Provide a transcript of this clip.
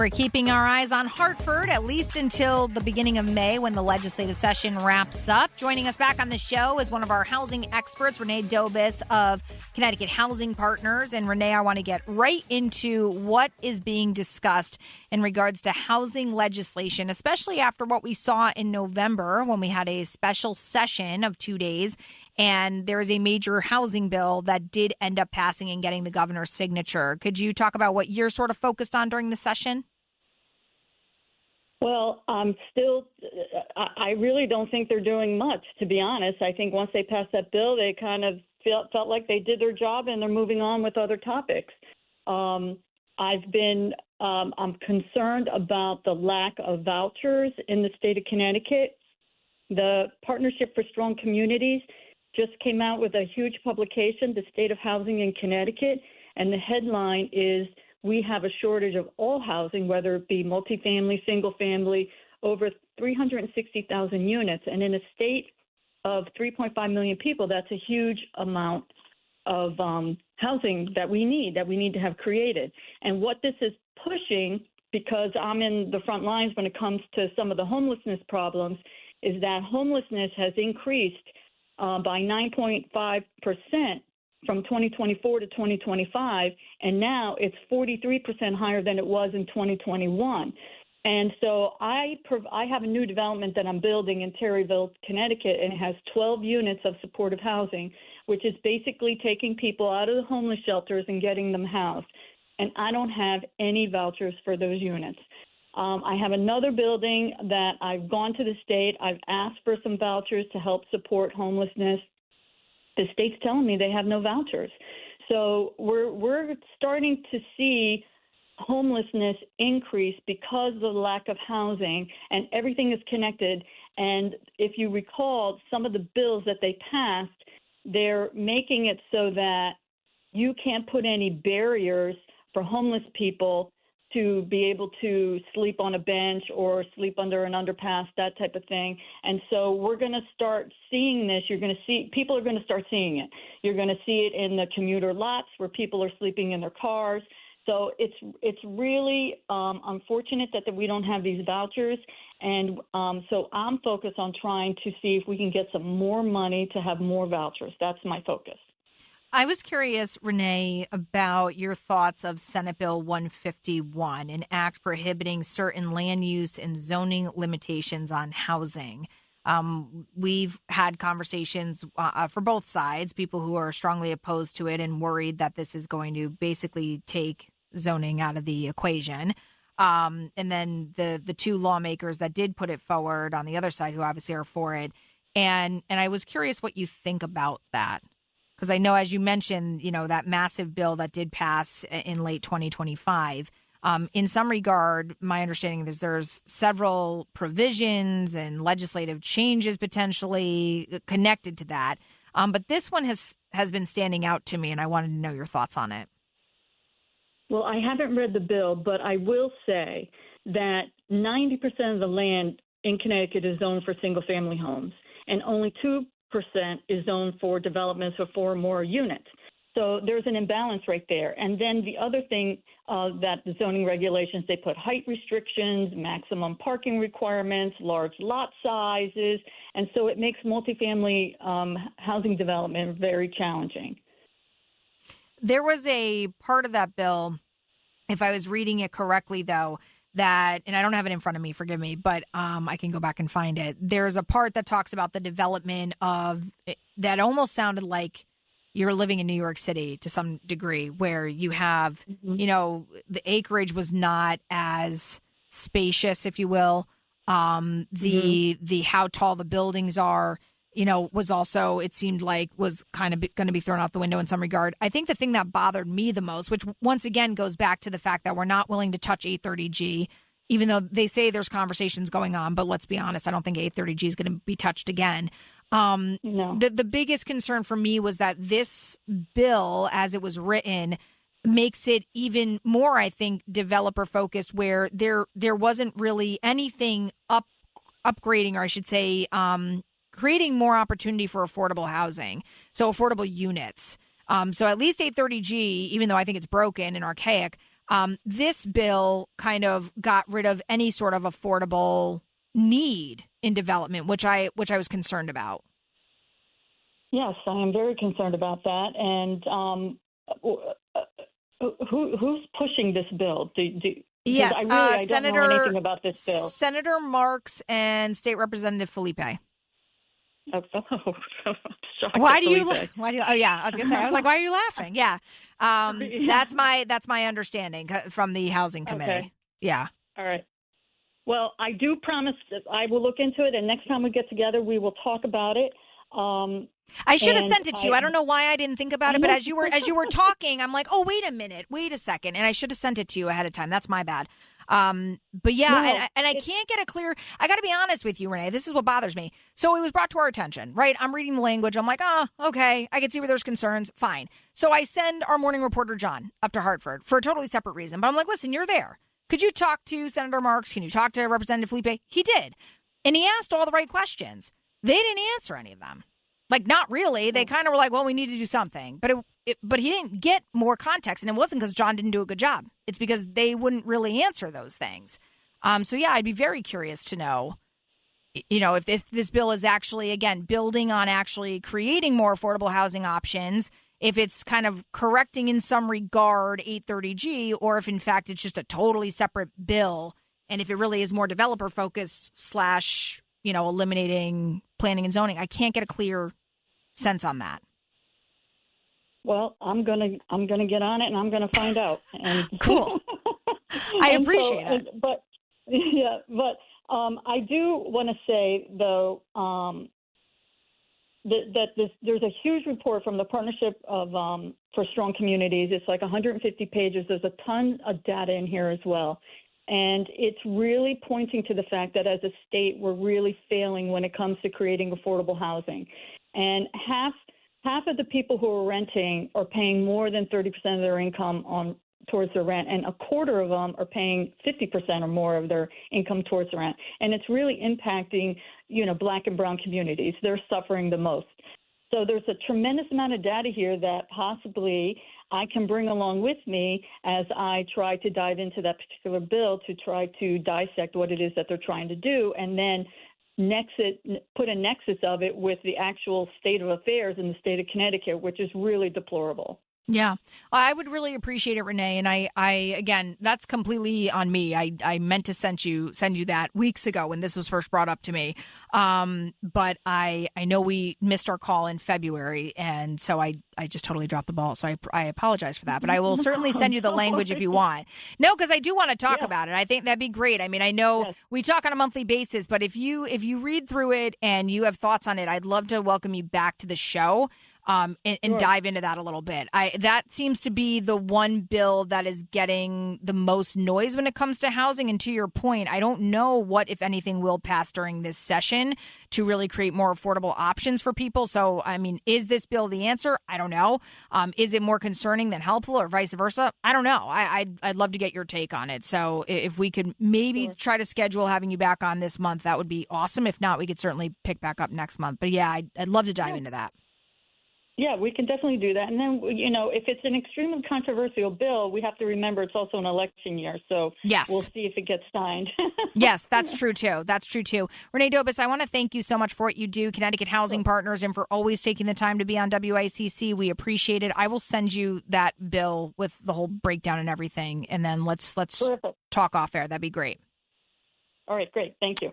We're keeping our eyes on Hartford, at least until the beginning of May when the legislative session wraps up. Joining us back on the show is one of our housing experts, Renee Dobos of Connecticut Housing Partners. And Renee, I want to get right into what is being discussed in regards to housing legislation, especially after what we saw in November when we had a special session of 2 days. And there is a major housing bill that did end up passing and getting the governor's signature. Could you talk about what you're sort of focused on during the session? Well, I really don't think they're doing much, to be honest. I think once they passed that bill, they kind of felt like they did their job and they're moving on with other topics. I'm concerned about the lack of vouchers in the state of Connecticut. The Partnership for Strong Communities just came out with a huge publication, The State of Housing in Connecticut, and the headline is, "We have a shortage of all housing, whether it be multifamily, single family, over 360,000 units." And in a state of 3.5 million people, that's a huge amount of housing that we need to have created. And what this is pushing, because I'm in the front lines when it comes to some of the homelessness problems, is that homelessness has increased by 9.5% from 2024 to 2025, and now it's 43% higher than it was in 2021. And so I have a new development that I'm building in Terryville, Connecticut, and it has 12 units of supportive housing, which is basically taking people out of the homeless shelters and getting them housed. And I don't have any vouchers for those units. I have another building that I've gone to the state. I've asked for some vouchers to help support homelessness. The state's telling me they have no vouchers. So we're starting to see homelessness increase because of the lack of housing, and everything is connected. And if you recall, some of the bills that they passed, they're making it so that you can't put any barriers for homeless people to be able to sleep on a bench or sleep under an underpass, that type of thing. And so we're going to start seeing this. People are going to start seeing it. You're going to see it in the commuter lots where people are sleeping in their cars. So it's really unfortunate that we don't have these vouchers. And so I'm focused on trying to see if we can get some more money to have more vouchers. That's my focus. I was curious, Renee, about your thoughts of Senate Bill 151, an act prohibiting certain land use and zoning limitations on housing. We've had conversations for both sides, people who are strongly opposed to it and worried that this is going to basically take zoning out of the equation. And then the two lawmakers that did put it forward on the other side, who obviously are for it. And I was curious what you think about that. Because I know, as you mentioned, that massive bill that did pass in late 2025. In some regard, my understanding is there's several provisions and legislative changes potentially connected to that. But this one has been standing out to me, and I wanted to know your thoughts on it. Well, I haven't read the bill, but I will say that 90% of the land in Connecticut is zoned for single-family homes, and only 2% is zoned for developments of 4 or more units. So there's an imbalance right there. And then the other thing that the zoning regulations, they put height restrictions, maximum parking requirements, large lot sizes, and so it makes multifamily housing development very challenging. There was a part of that bill, if I was reading it correctly, though, that, and I don't have it in front of me, forgive me, but I can go back and find it. There's a part that talks about the development of, that almost sounded like you're living in New York City to some degree, where you have, the acreage was not as spacious, if you will. The how tall the buildings are, was also, it seemed like, was kind of going to be thrown out the window in some regard. I think the thing that bothered me the most, which once again goes back to the fact that we're not willing to touch 830G, even though they say there's conversations going on, but let's be honest, I don't think 830G is going to be touched again. No. The biggest concern for me was that this bill, as it was written, makes it even more, I think, developer focused, where there wasn't really anything upgrading, or I should say, creating more opportunity for affordable housing, so affordable units. So at least 830G, even though I think it's broken and archaic, This bill kind of got rid of any sort of affordable need in development, which I was concerned about. Yes, I am very concerned about that. And who's pushing this bill? Yes, I don't know anything about this bill. Senator Marks and State Representative Felipe. Oh, why do you? Oh, yeah. I was gonna say. I was like, why are you laughing? Yeah, that's my understanding from the Housing Committee. Okay. Yeah. All right. Well, I do promise that I will look into it, and next time we get together, we will talk about it. I should have sent it to you. I don't know why I didn't think about it, but as you were talking, I'm like, oh, wait a second, and I should have sent it to you ahead of time. That's my bad. But yeah, and I can't get a clear. I got to be honest with you, Renee. This is what bothers me. So it was brought to our attention, right? I'm reading the language. I'm like, okay, I can see where there's concerns. Fine. So I send our morning reporter John up to Hartford for a totally separate reason. But I'm like, listen, you're there. Could you talk to Senator Marks? Can you talk to Representative Felipe? He did, and he asked all the right questions. They didn't answer any of them. Like, not really. They kind of were like, well, we need to do something. But he didn't get more context. And it wasn't because John didn't do a good job. It's because they wouldn't really answer those things. So, yeah, I'd be very curious to know, if this bill is actually, again, building on actually creating more affordable housing options, if it's kind of correcting in some regard 830G, or if, in fact, it's just a totally separate bill. And if it really is more developer focused / eliminating planning and zoning. I can't get a clear sense on that. Well, I'm gonna get on it, and I'm gonna find out. And cool. I appreciate it. But I do want to say though that there's a huge report from the Partnership of for Strong Communities. It's like 150 pages. There's a ton of data in here as well. And it's really pointing to the fact that as a state, we're really failing when it comes to creating affordable housing. And half of the people who are renting are paying more than 30% of their income towards their rent, and a quarter of them are paying 50% or more of their income towards the rent. And it's really impacting, Black and brown communities. They're suffering the most. So there's a tremendous amount of data here that possibly I can bring along with me as I try to dive into that particular bill to try to dissect what it is that they're trying to do, and then put a nexus of it with the actual state of affairs in the state of Connecticut, which is really deplorable. Yeah, I would really appreciate it, Renee. And I again, that's completely on me. I meant to send you that weeks ago when this was first brought up to me. But I know we missed our call in February, and so I just totally dropped the ball. So I apologize for that. But I will certainly send you the language if you want. No, because I do want to talk about it. I think that'd be great. I mean, I know we talk on a monthly basis, but if you read through it and you have thoughts on it, I'd love to welcome you back to the show. And dive into that a little bit. That seems to be the one bill that is getting the most noise when it comes to housing. And to your point, I don't know what, if anything, will pass during this session to really create more affordable options for people. So, I mean, is this bill the answer? I don't know. Is it more concerning than helpful, or vice versa? I don't know. I'd love to get your take on it. So if we could maybe try to schedule having you back on this month, that would be awesome. If not, we could certainly pick back up next month. But yeah, I'd love to dive into that. Yeah, we can definitely do that. And then, if it's an extremely controversial bill, we have to remember it's also an election year. So we'll see if it gets signed. Yes, that's true, too. Renee Dobos, I want to thank you so much for what you do, Connecticut Housing Partners, and for always taking the time to be on WICC. We appreciate it. I will send you that bill with the whole breakdown and everything. And then let's talk off air. That'd be great. All right, great. Thank you.